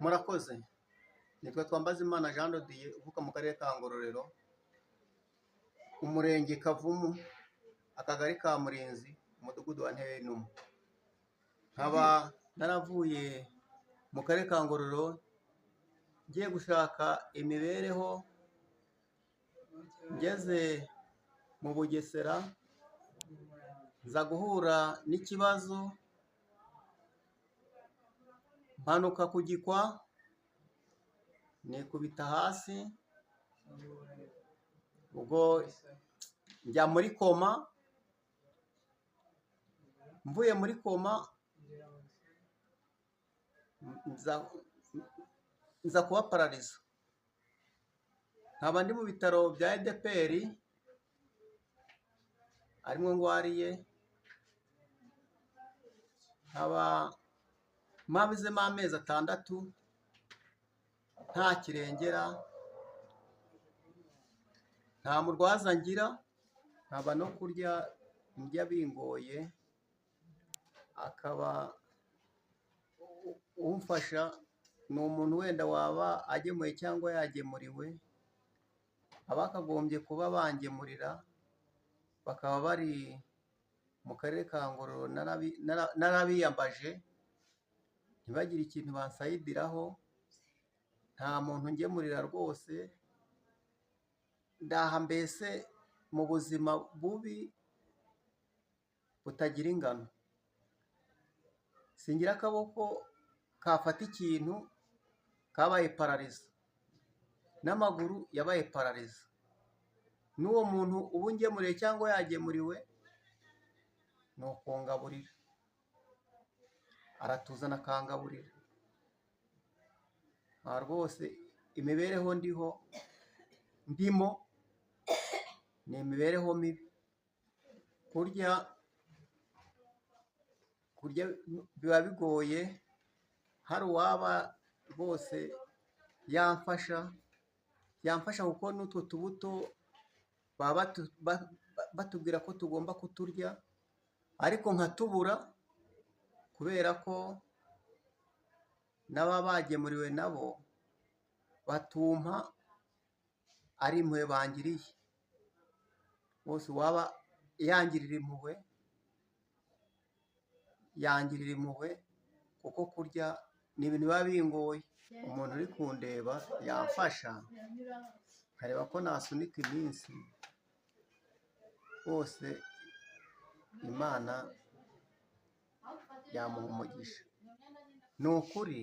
Murakoze. Nitwe Twambazimana Jean de Dieu uvuka mu karere ka Ngororero, umurenge Kavumu, akagari ka Murinzi, umudugudu wa Ntebe n'umwe. Nkaba naravuye mu karere ka Ngororero ngiye gushaka imibereho, ngeze mu Bugesera nza guhura n'ikibazo, mpanuka ku Gikwa nikubita hasi, ubwo njya muri koma. Mvuye muri koma nza kuba parariza, nkaba ndi mu bitaro bya EDPR arimwe ngwariye, nkaba mabizemo amezi 6 nta kirengera, nta murwaza ngira, nkaba no kurya indya bingoye. Akaba umfasha ni umuntu wenda waba agemuye cyangwa yagemuriwe, abakagombye kuba bangemurira bakaba bari mu karere ka Ngororero. Narabiyambaje ntibagire ikintu bansayidiraho, nta muntu ngemurira rwose, ndaha mbese mu buzima bubi butagira ingano. Singira akaboko kafata ikintu, kabaye parariza, n'amaguru yabaye parariza. N'uwo muntu ubu ngemuriye cyangwa yagemuriwe ni ukungaburira, aratuzana akangaburira. Rwose imibereho ndimo ni imibereho mibi. Kurya biba bigoye. Hari uwaba rwose yamfasha kuko n'utwo tubuto baba batubwira ko tugomba kuturya, ariko nkatubura kubera ko n'ababa bagemuriwe nabo batumpa ari impuhwe bangiriye. Bose waba yangirira impuhwe kuko kurya ni ibintu biba bingoye. Umuntu uri kundeba yamfasha nkareba ko nasunika iminsi, bose Imana yamuha umugisha. Ni ukuri